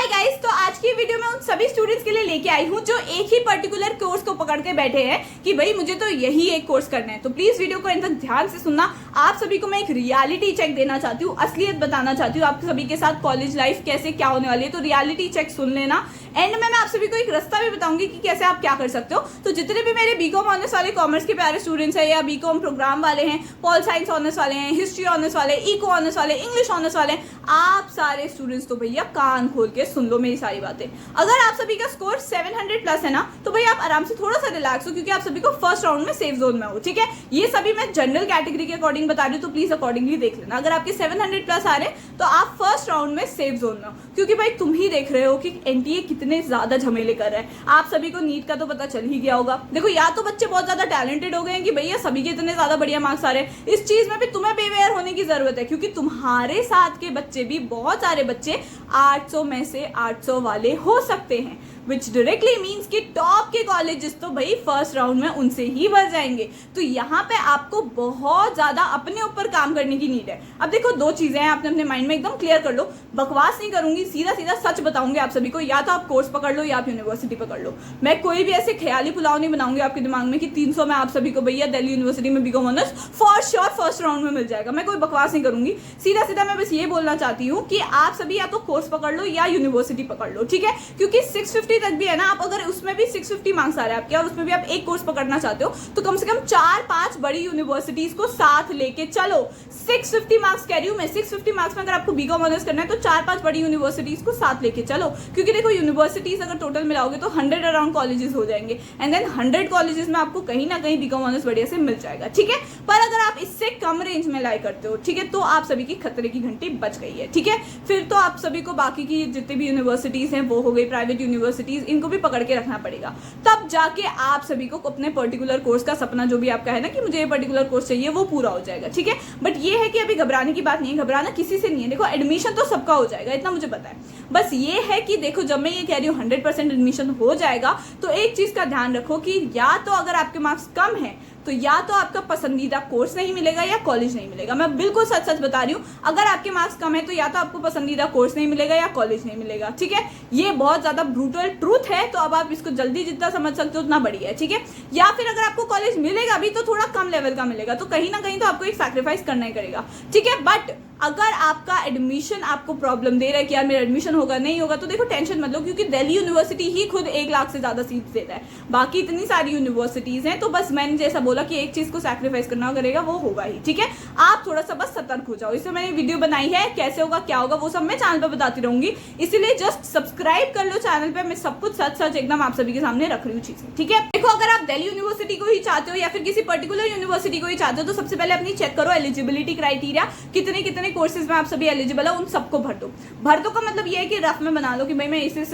Hi guys, तो आज की वीडियो में उन सभी स्टूडेंट्स के लिए लेके आई हूँ जो एक ही पर्टिकुलर कोर्स को पकड़ के बैठे हैं कि भाई मुझे तो यही एक कोर्स करना है। तो प्लीज वीडियो को इन तक ध्यान से सुनना। आप सभी को मैं एक रियलिटी चेक देना चाहती हूँ, असलियत बताना चाहती हूँ आप सभी के साथ कॉलेज लाइफ कैसे क्या होने वाली है। तो रियलिटी चेक सुन लेना। एंड में मैं आप सभी को एक रास्ता भी बताऊंगी कि कैसे आप क्या कर सकते हो। तो जितने भी मेरे बीकॉम ऑनर्स वाले कॉमर्स के प्यारे स्टूडेंट्स हैं या बीकॉम प्रोग्राम वाले हैं, पॉल साइंस ऑनर्स वाले हैं, हिस्ट्री ऑनर्स वाले, इको ऑनर्स वाले, इंग्लिश ऑनर्स वाले, आप सारे स्टूडेंट्स तो भैया कान खोल के सुन लो मेरी सारी बातें। अगर आप सभी का स्कोर 700 प्लस है ना, तो भाई आप आराम से थोड़ा सा रिलैक्स हो क्योंकि आप सभी को फर्स्ट राउंड में सेफ जोन में हो। ठीक है, ये सभी मैं जनरल कैटेगरी के अकॉर्डिंग बता रही हूँ, तो प्लीज अकॉर्डिंगली देख लेना। अगर आपके 700 प्लस आ रहे हैं तो आप फर्स्ट राउंड में सेफ जोन में हो, क्योंकि भाई तुम ही देख रहे हो कि एनटीए कितने ज्यादा झमेले कर रहे हैं। आप सभी को नीट का तो पता चल ही गया होगा। देखो, या तो बच्चे बहुत ज्यादा टैलेंटेड हो गए हैं कि भैया सभी के इतने ज्यादा बढ़िया मार्क्स आ रहे हैं, इस चीज में भी तुम्हें बेवेयर होने की जरूरत है, क्योंकि तुम्हारे साथ के बच्चे भी, बहुत सारे बच्चे 800 में से 800 वाले हो सकते हैं, विच डायरेक्टली मीन्स कि टॉप के कॉलेजेस तो भाई फर्स्ट राउंड में उनसे ही भर जाएंगे। तो यहाँ पे आपको बहुत ज्यादा अपने ऊपर काम करने की नीड है। अब देखो, दो चीजें हैं, आपने अपने माइंड में एकदम क्लियर कर लो। बकवास नहीं करूंगी, सीधा सीधा सच बताऊंगी आप सभी को। या तो आप कोर्स पकड़ लो या आप यूनिवर्सिटी पकड़ लो। मैं कोई भी ऐसे ख्याली पुलाव नहीं बनाऊंगी आपके दिमाग में कि 300 में आप सभी को भैया दिल्ली यूनिवर्सिटी में B Com honours for sure first round में मिल जाएगा। मैं कोई बकवास नहीं करूंगी। सीधा सीधा मैं बस ये बोलना चाहती हूँ कि आप सभी या तो कोर्स पकड़ लो या यूनिवर्सिटी पकड़ लो। ठीक है, क्योंकि 650 तक भी है ना, आप अगर उसमें भी 650 मार्क्स आ रहे हैं आपके और उसमें भी आप एक कोर्स पकड़ना चाहते हो तो कम से कम 4-5 बड़ी यूनिवर्सिटीज को साथ लेके चलो। 650 मार्क्स कह रही हूं मैं, 650 मार्क्स में अगर आपको बीकॉम ऑनर्स करना है तो 4-5 बड़ी यूनिवर्सिटीज को साथ लेके चलो, क्योंकि देखो यूनिवर्सिटीज अगर टोटल मिलाओगे तो 100 अराउंड कॉलेजेस हो जाएंगे एंड देन 100 कॉलेजेस में आपको कहीं ना कहीं बीकॉम ऑनर्स बढ़िया से मिल जाएगा। ठीक है, पर अगर आप इससे कम रेंज में लाई करते हो, ठीक है, तो आप सभी की खतरे की घंटी बच गई है। ठीक है, फिर तो आप सभी को बाकी की जितनी भी यूनिवर्सिटीज हैं वो हो गई प्राइवेट यूनिवर्सिटीज, इनको भी पकड़ के रखना पड़ेगा, तब जाके आप सभी को अपने पर्टिकुलर कोर्स का सपना जो भी आपका है ना कि मुझे ये पर्टिकुलर कोर्स चाहिए, वो पूरा हो जाएगा। ठीक है, बट ये है कि अभी घबराने की बात नहीं है, घबराना किसी से नहीं है। देखो, एडमिशन तो सबका हो जाएगा, इतना मुझे पता है। बस ये है कि देखो, जब मैं ये कह रही हूँ 100% एडमिशन हो जाएगा, तो एक चीज का ध्यान रखो कि या तो अगर आपके मार्क्स कम है तो या तो आपका पसंदीदा कोर्स नहीं मिलेगा या कॉलेज नहीं मिलेगा। मैं बिल्कुल सच सच बता रही हूँ, अगर आपके मार्क्स कम है तो या तो आपको पसंदीदा कोर्स नहीं मिलेगा या कॉलेज नहीं मिलेगा। ठीक है, ये बहुत ज्यादा ब्रूटल ट्रूथ है, तो अब आप इसको जल्दी जितना समझ सकते हो उतना बढ़िया है। ठीक है, या फिर अगर आपको कॉलेज मिलेगा भी तो थोड़ा कम लेवल का मिलेगा, तो कहीं ना कहीं तो आपको एक सैक्रिफाइस करना ही करेगा। ठीक है, बट अगर आपका एडमिशन आपको प्रॉब्लम दे रहा है कि यार मेरा एडमिशन होगा नहीं होगा, तो देखो टेंशन मत लो, क्योंकि दिल्ली यूनिवर्सिटी ही खुद 1 लाख से ज्यादा सीट देता है। बाकी इतनी सारी यूनिवर्सिटीज हैं, तो बस मैंने जैसा बोला कि एक चीज को सैक्रिफाइस करना करेगा, वो होगा ही। ठीक है, आप थोड़ा सा बस सतर्क हो जाओ। इससे मैंने वीडियो बनाई है, कैसे होगा क्या होगा वो सब मैं चैनल पर बताती रहूंगी, इसीलिए जस्ट सब्सक्राइब कर लो चैनल पे। मैं सब कुछ सच सच एकदम आप सभी के सामने रख रही हूँ चीजें। ठीक है, देखो, अगर आप दिल्ली यूनिवर्सिटी को ही चाहते हो या फिर किसी पर्टिकुलर यूनिवर्सिटी को ही चाहते हो, तो सबसे पहले अपनी चेक करो एलिजिबिलिटी क्राइटेरिया, कितने कितने कोर्सेज में आप सभी एलिजिबल हो, उन सबको भर दो। भर दो का मतलब ये है कि रफ में बना लो कि भाई मैं इस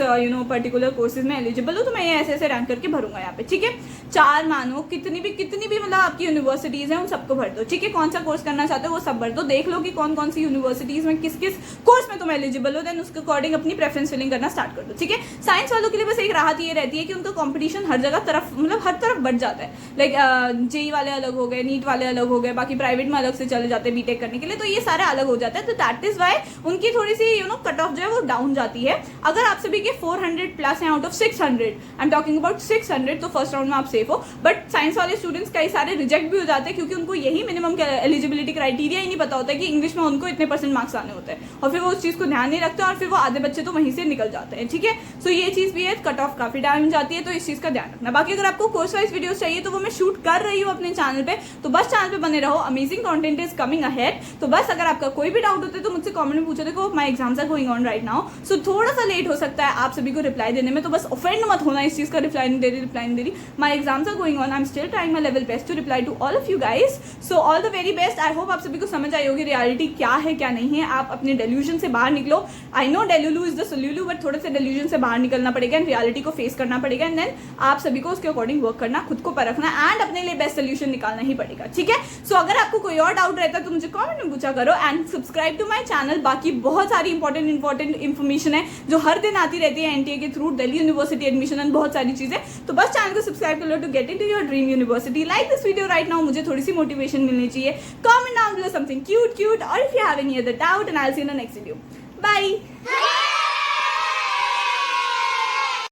पर्टिकुलर कोर्सेज में एलिजिबल हूँ, तो मैं ऐसे ऐसे रैंक करके भरूंगा यहाँ पे। ठीक है, 4 मानो कितनी भी मतलब आपकी यूनिवर्सिटीज हैं उन सबको भर दो। ठीक है, कौन सा कोर्स करना चाहते हो वो सब भर दो। देख लो कि कौन कौन सी यूनिवर्सिटीज में किस किस कोर्स में तुम एलिजिबल हो, देन उसके अकॉर्डिंग अपनी प्रेफरेंस फिलिंग करना स्टार्ट कर दो। ठीक है, साइंस वालों के लिए बस एक राहत ये रहती है कि उनका कॉम्पिटिशन हर जगह तरफ मतलब हर तरफ बढ़ जाता है। लाइक जेई वाले अलग हो गए, नीट वाले अलग हो गए, बाकी प्राइवेट में अलग से चले जाते हैं बीटेक करने के लिए, तो ये सारे अलग हो जाते हैं। तो दैट इज वाई उनकी थोड़ी सी कट ऑफ जो है वो डाउन जाती है। अगर आप सभी के 400 प्लस हैं out of 600, I am talking about 600, तो फर्स्ट राउंड में आप सेफ हो। बट साइंस वाले स्टूडेंट्स कई सारे रिजेक्ट भी हो जाते हैं, क्योंकि उनको यही मिनिमम एलिजिबिलिटी क्राइटेरिया ही नहीं पता होता है कि इंग्लिश में उनको इतने % मार्क्स आने होते हैं, और फिर वो उस चीज को ध्यान नहीं रखते और फिर वो आधे बच्चे तो वहीं से निकल जाते हैं। ठीक है, सो ये चीज भी है, कट ऑफ काफी डाउन जाती है, तो इस चीज का ध्यान रखना। बाकी अगर आपको कोर्स वाइज वीडियोस चाहिए तो वो मैं शूट कर रही हूँ अपने चैनल पे, तो बस चैनल पे बने रहो। Amazing content is coming ahead. तो बस अगर आपका कोई भी डाउट होता है तो मुझसे कमेंट में पूछो। देखो, my exams are going on right now, so थोड़ा सा लेट हो सकता है आप सभी को रिप्लाई देने में, तो बस ऑफेंड मत होना इस चीज का। रिप्लाई नहीं दे रही। My exams are going on, I am still trying my level best to reply to all of you guys. So all the very best. I hope आप सभी को समझ आई होगी रियलिटी क्या है क्या नहीं है। आप अपने डेल्यूजन से बाहर निकलो। I know delulu is the solulu, but थोड़े से डेल्यूजन से बाहर निकलना पड़ेगा एंड रियलिटी को फेस करना पड़ेगा, एंड देन आप सभी को उसके अकॉर्डिंग वर्क करना, खुद को परखना एंड अपने लिए बेस्ट सोल्यूशन निकालना ही पड़ेगा। ठीक है, सो अगर आपको कोई और डाउट रहता है तो मुझे कमेंट में पूछा करो and subscribe to my channel. बाकी बहुत सारी इंपॉर्टेंट इन्फॉर्मेशन है जो हर दिन आती रहती है एनटीए के through, Delhi university admission and बहुत सारी चीजें। तो बस चैनल को सब्सक्राइब कर लो to get into your dream university. Like this video right now, मुझे थोड़ी सी मोटिवेशन मिलनी चाहिए। Comment down below something cute और if you have any other doubt and I will see you in the next video. Bye.